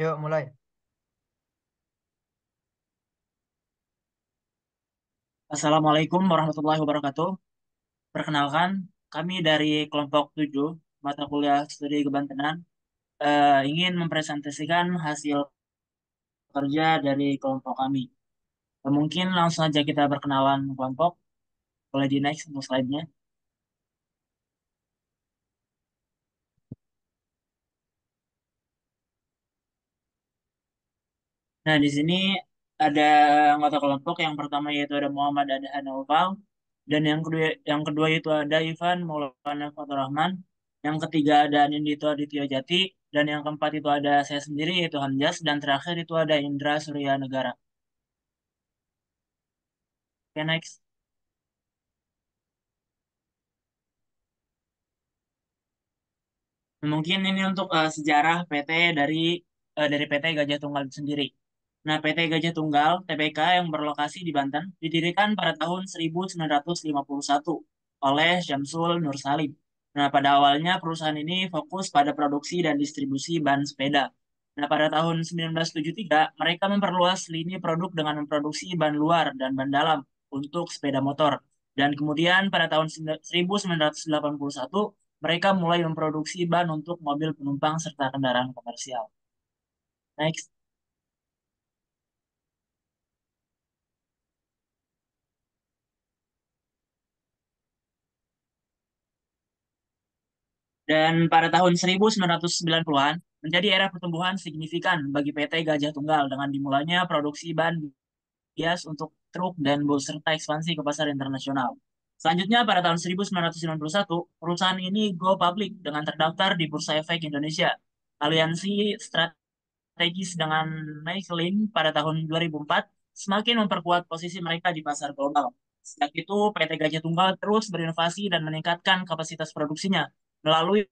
Yuk, mulai. Assalamualaikum warahmatullahi wabarakatuh. Perkenalkan, kami dari kelompok 7 mata kuliah studi kebantenan ingin mempresentasikan hasil kerja dari kelompok kami. Mungkin langsung aja kita berkenalan kelompok. Boleh di next untuk slide-nya. Nah, di sini ada anggota kelompok. Yang pertama yaitu ada Muhammad Adhan Naufal, dan yang kedua itu ada Ivan Maulana Faturrahman, yang ketiga ada Nindito Adityo Jati, dan yang keempat itu ada saya sendiri yaitu Hamjas, dan terakhir itu ada Indra Surya Negara. Oke, next. Mungkin ini untuk sejarah PT dari PT Gajah Tunggal itu sendiri. Nah, PT Gajah Tunggal (TBK) yang berlokasi di Banten didirikan pada tahun 1951 oleh Syamsul Nur Salim. Nah, pada awalnya perusahaan ini fokus pada produksi dan distribusi ban sepeda. Nah, pada tahun 1973 mereka memperluas lini produk dengan memproduksi ban luar dan ban dalam untuk sepeda motor. Dan kemudian pada tahun 1981 mereka mulai memproduksi ban untuk mobil penumpang serta kendaraan komersial. Next. Dan pada tahun 1990-an menjadi era pertumbuhan signifikan bagi PT Gajah Tunggal dengan dimulainya produksi ban bias untuk truk dan bus serta ekspansi ke pasar internasional. Selanjutnya pada tahun 1991, perusahaan ini go public dengan terdaftar di Bursa Efek Indonesia. Aliansi strategis dengan Michelin pada tahun 2004 semakin memperkuat posisi mereka di pasar global. Sejak itu, PT Gajah Tunggal terus berinovasi dan meningkatkan kapasitas produksinya melalui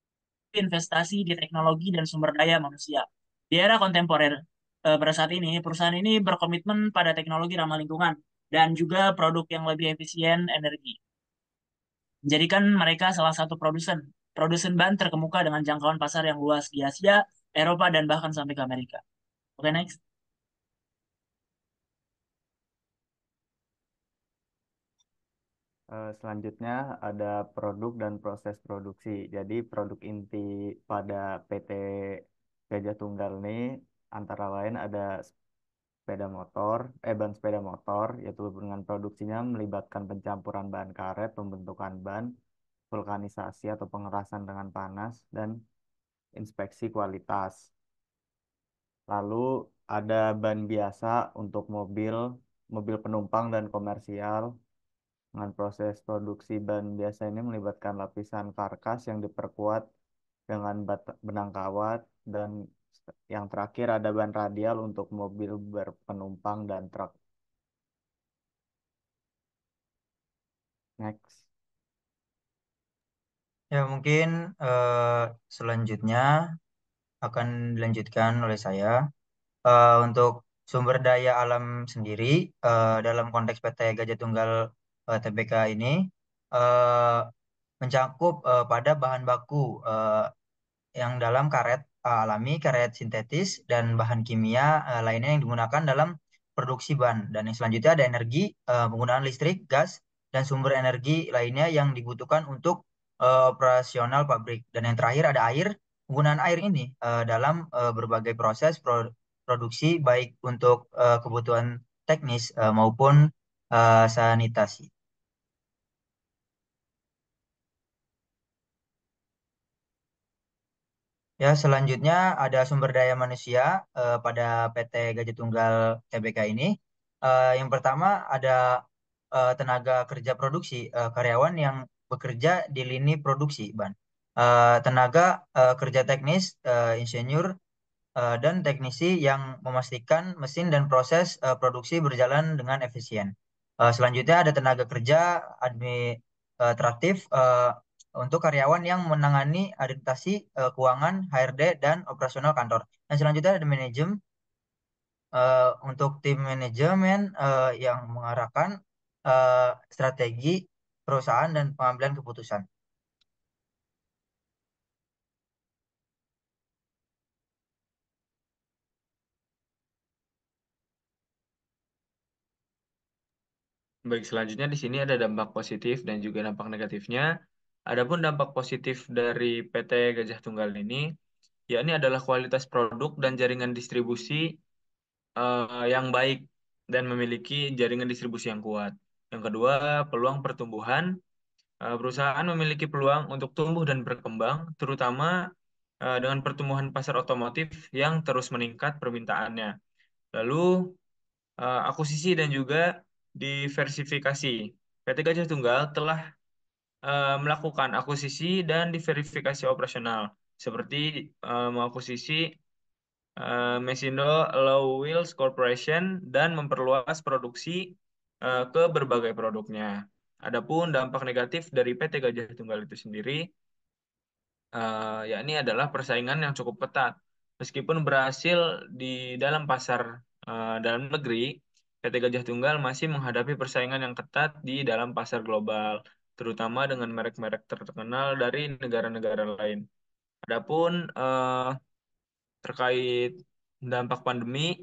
investasi di teknologi dan sumber daya manusia. Di era kontemporer, pada saat ini, perusahaan ini berkomitmen pada teknologi ramah lingkungan dan juga produk yang lebih efisien energi. Menjadikan mereka salah satu produsen produsen ban terkemuka dengan jangkauan pasar yang luas di Asia, Eropa, dan bahkan sampai ke Amerika. Oke, next. Selanjutnya ada produk dan proses produksi. Jadi produk inti pada PT Gajah Tunggal ini antara lain ada ban sepeda motor, yaitu dengan produksinya melibatkan pencampuran bahan karet, pembentukan ban, vulkanisasi atau pengerasan dengan panas, dan inspeksi kualitas. Lalu ada ban biasa untuk mobil, mobil penumpang dan komersial. Dengan proses produksi ban biasa ini melibatkan lapisan karkas yang diperkuat dengan benang kawat, dan yang terakhir ada ban radial untuk mobil berpenumpang dan truk. Next. Ya, mungkin selanjutnya akan dilanjutkan oleh saya. Untuk sumber daya alam sendiri, dalam konteks PT Gajah Tunggal TBK ini eh, mencakup pada bahan baku yang dalam karet alami, karet sintetis, dan bahan kimia lainnya yang digunakan dalam produksi ban. Dan yang selanjutnya ada energi, penggunaan listrik, gas, dan sumber energi lainnya yang dibutuhkan untuk operasional pabrik. Dan yang terakhir ada air, penggunaan air ini dalam berbagai proses produksi, baik untuk kebutuhan teknis maupun sanitasi. Ya, selanjutnya ada sumber daya manusia pada PT Gajah Tunggal Tbk ini. Yang pertama ada tenaga kerja produksi, karyawan yang bekerja di lini produksi, Ban. Tenaga kerja teknis, insinyur, dan teknisi yang memastikan mesin dan proses produksi berjalan dengan efisien. Selanjutnya ada tenaga kerja administratif untuk karyawan yang menangani administrasi keuangan, HRD, dan operasional kantor. Dan selanjutnya ada manajemen untuk tim manajemen yang mengarahkan strategi perusahaan dan pengambilan keputusan. Baik, selanjutnya di sini ada dampak positif dan juga dampak negatifnya. Adapun dampak positif dari PT Gajah Tunggal ini, yakni adalah kualitas produk dan jaringan distribusi yang baik dan memiliki jaringan distribusi yang kuat. Yang kedua, peluang pertumbuhan. Perusahaan memiliki peluang untuk tumbuh dan berkembang, terutama dengan pertumbuhan pasar otomotif yang terus meningkat permintaannya. Lalu, akuisisi dan juga diversifikasi. PT Gajah Tunggal telah melakukan akuisisi dan diverifikasi operasional, seperti mengakuisisi Mesindo Alloy Wheels Corporation dan memperluas produksi ke berbagai produknya. Adapun dampak negatif dari PT Gajah Tunggal itu sendiri, yakni adalah persaingan yang cukup ketat. Meskipun berhasil di dalam pasar dalam negeri, PT Gajah Tunggal masih menghadapi persaingan yang ketat di dalam pasar global, terutama dengan merek-merek terkenal dari negara-negara lain. Adapun terkait dampak pandemi,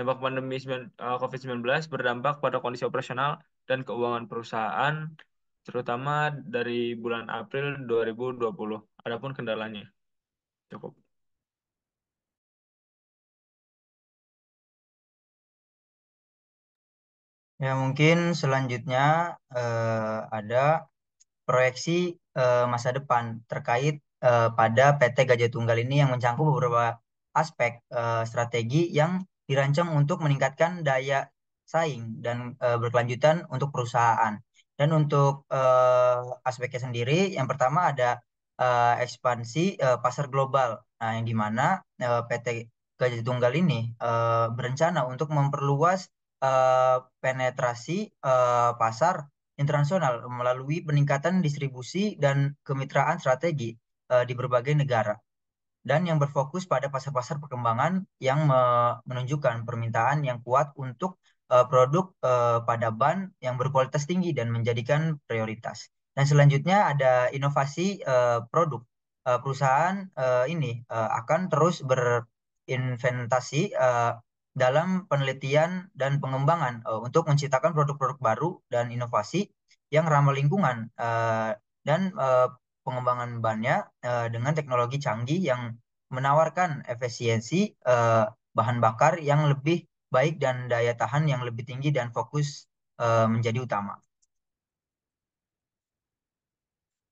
COVID-19 berdampak pada kondisi operasional dan keuangan perusahaan, terutama dari bulan April 2020. Adapun kendalanya, cukup. Ya mungkin selanjutnya ada proyeksi masa depan terkait pada PT Gajah Tunggal ini yang mencangkup beberapa aspek strategi yang dirancang untuk meningkatkan daya saing dan berkelanjutan untuk perusahaan. Dan untuk aspeknya sendiri, yang pertama ada ekspansi pasar global. Nah, yang di mana PT Gajah Tunggal ini berencana untuk memperluas penetrasi pasar internasional melalui peningkatan distribusi dan kemitraan strategi di berbagai negara dan yang berfokus pada pasar-pasar perkembangan yang menunjukkan permintaan yang kuat untuk produk pada ban yang berkualitas tinggi dan menjadikan prioritas. Dan selanjutnya ada inovasi produk. Perusahaan ini akan terus berinvestasi dalam penelitian dan pengembangan untuk menciptakan produk-produk baru dan inovasi yang ramah lingkungan dan pengembangan bannya dengan teknologi canggih yang menawarkan efisiensi bahan bakar yang lebih baik dan daya tahan yang lebih tinggi dan fokus menjadi utama.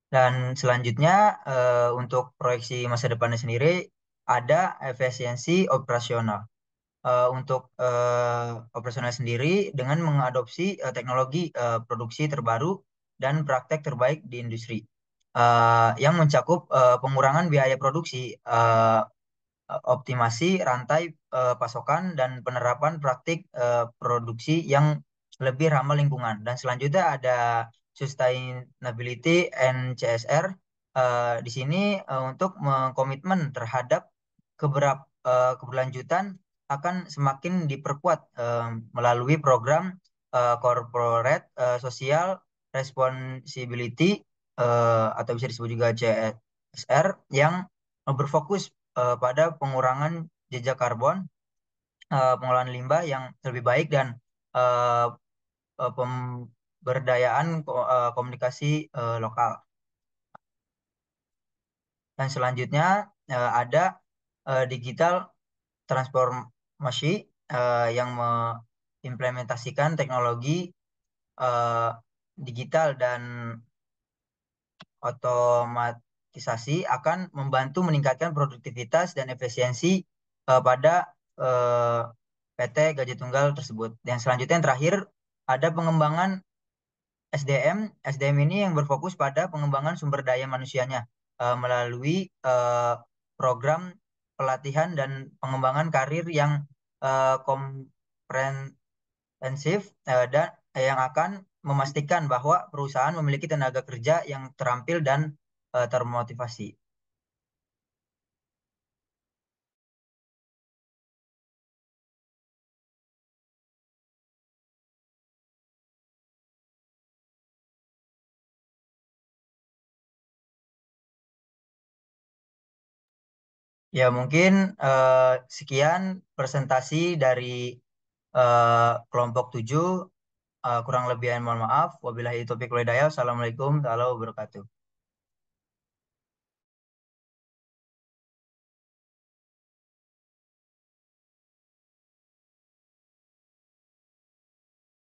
Dan selanjutnya untuk proyeksi masa depannya sendiri ada efisiensi operasional. Untuk operasional sendiri dengan mengadopsi teknologi produksi terbaru dan praktek terbaik di industri yang mencakup pengurangan biaya produksi, optimasi rantai pasokan dan penerapan praktik produksi yang lebih ramah lingkungan. Dan selanjutnya ada sustainability and CSR. Di sini untuk mengkomitmen terhadap keberlanjutan akan semakin diperkuat melalui program corporate social responsibility atau bisa disebut juga CSR yang berfokus pada pengurangan jejak karbon, pengolahan limbah yang lebih baik dan uh, pemberdayaan komunikasi lokal. Dan selanjutnya ada digital transformasi yang mengimplementasikan teknologi uh, digital dan otomatisasi akan membantu meningkatkan produktivitas dan efisiensi pada eh, PT Gajah Tunggal tersebut. Dan selanjutnya yang terakhir ada pengembangan SDM. SDM ini yang berfokus pada pengembangan sumber daya manusianya melalui program pelatihan dan pengembangan karir yang komprehensif dan yang akan memastikan bahwa perusahaan memiliki tenaga kerja yang terampil dan termotivasi. Ya mungkin sekian presentasi dari kelompok 7 Kurang lebihnya mohon maaf. Wabillahi taufiq wal hidayah. Assalamualaikum warahmatullahi wabarakatuh.